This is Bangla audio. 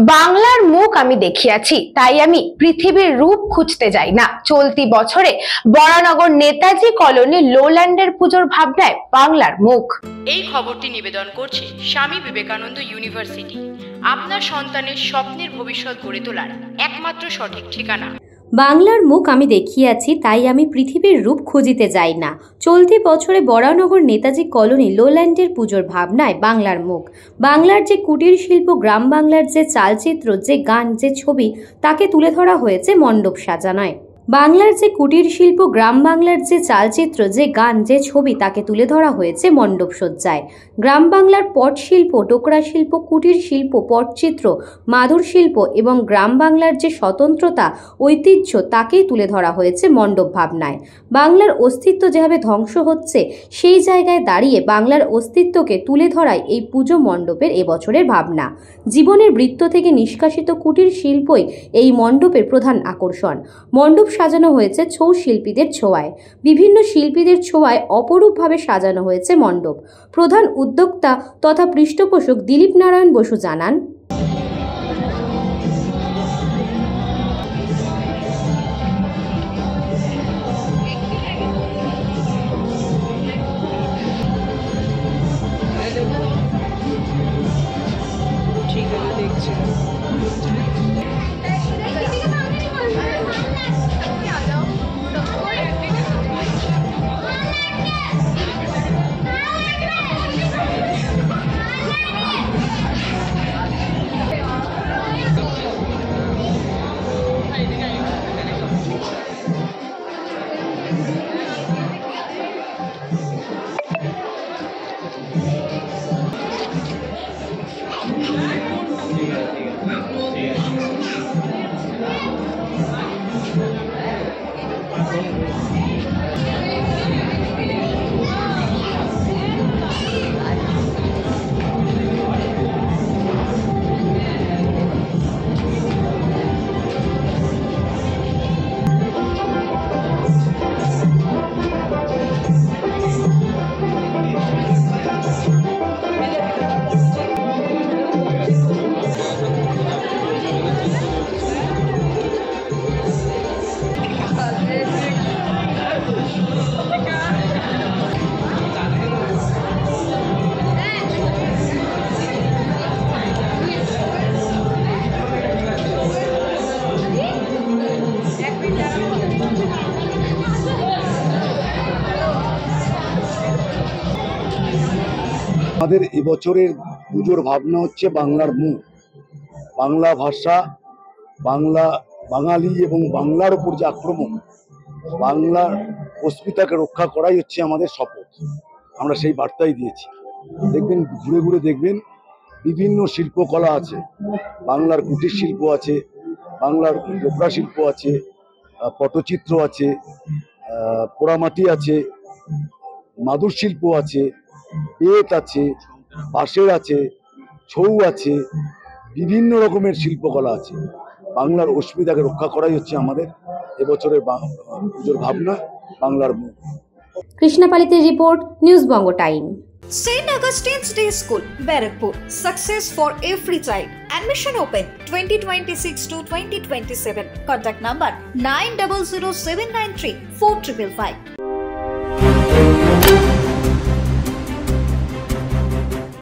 বাংলার মুখ আমি দেখিয়াছি, তাই আমি পৃথিবীর রূপ খুঁজতে যাই না। চলতি বছরে বরানগর নেতাজি কলোনি লোল্যান্ডের পুজোর ভাবনায় বাংলার মুখ। এই খবরটি নিবেদন করছে স্বামী বিবেকানন্দ ইউনিভার্সিটি, আপনার সন্তানের স্বপ্নের ভবিষ্যৎ গড়ে তোলার একমাত্র সঠিক ঠিকানা। বাংলার মুখ আমি দেখিয়াছি, তাই আমি পৃথিবীর রূপ খুঁজিতে যাই না। চলতি বছরে বরানগর নেতাজি কলোনি লোল্যান্ডের পুজোর ভাবনায় বাংলার মুখ। বাংলার যে কুটির শিল্প, গ্রাম বাংলার যে চালচিত্র, যে গান, যে ছবি, তাকে তুলে ধরা হয়েছে মণ্ডপ সাজানোয়। বাংলার যে কুটির শিল্প, গ্রাম বাংলার যে চালচিত্র, যে গান, যে ছবি, তাকে তুলে ধরা হয়েছে মণ্ডপ সজ্জায়। গ্রাম বাংলার পট শিল্প, ডোকরা শিল্প, কুটির শিল্প, পটচিত্র, মাদুর শিল্প এবং গ্রাম বাংলার যে স্বতন্ত্রতা, ঐতিহ্য, তাকেই তুলে ধরা হয়েছে মণ্ডপ ভাবনায়। বাংলার অস্তিত্ব যেভাবে ধ্বংস হচ্ছে, সেই জায়গায় দাঁড়িয়ে বাংলার অস্তিত্বকে তুলে ধরাই এই পুজো মণ্ডপের এবছরের ভাবনা। জীবনের বৃত্ত থেকে নিষ্কাশিত কুটির শিল্পই এই মণ্ডপের প্রধান আকর্ষণ। মণ্ডপ সাজানো হয়েছে ছৌ শিল্পীদের ছোঁয়ায়। বিভিন্ন শিল্পীদের ছোঁয়ায় অপরূপভাবে সাজানো হয়েছে মণ্ডপ। প্রধান উদ্যোক্তা তথা পৃষ্ঠপোষক দিলীপ নারায়ণ বসু জানান, আমাদের এবছরের পুজোর ভাবনা হচ্ছে বাংলার মুখ। বাংলা ভাষা, বাঙালি এবং বাংলার উপর যে আক্রমণ, বাংলার অস্মিতাকে রক্ষা করাই হচ্ছে আমাদের শপথ। আমরা সেই বার্তাই দিয়েছি। দেখবেন, ঘুরে ঘুরে দেখবেন বিভিন্ন শিল্পকলা আছে। বাংলার কুটির শিল্প আছে, বাংলার ডোকরা শিল্প আছে, পটচিত্র আছে, পোড়ামাটি আছে, মাদুর শিল্প আছে, বেত আছে, বাঁশের আছে, ছৌ আছে, বিভিন্ন রকমের শিল্পকলা আছে। বাংলার অস্মিতাকে রক্ষা করাই হচ্ছে আমাদের এবছরের পুজোর ভাবনা, বাংলার মুখ। কৃষ্ণাপালিতের report, news Banga time. St. Augustine's Day School, Barakpur. Success for every child. Admission open 2026 to 2027. Contact number 900793 4555.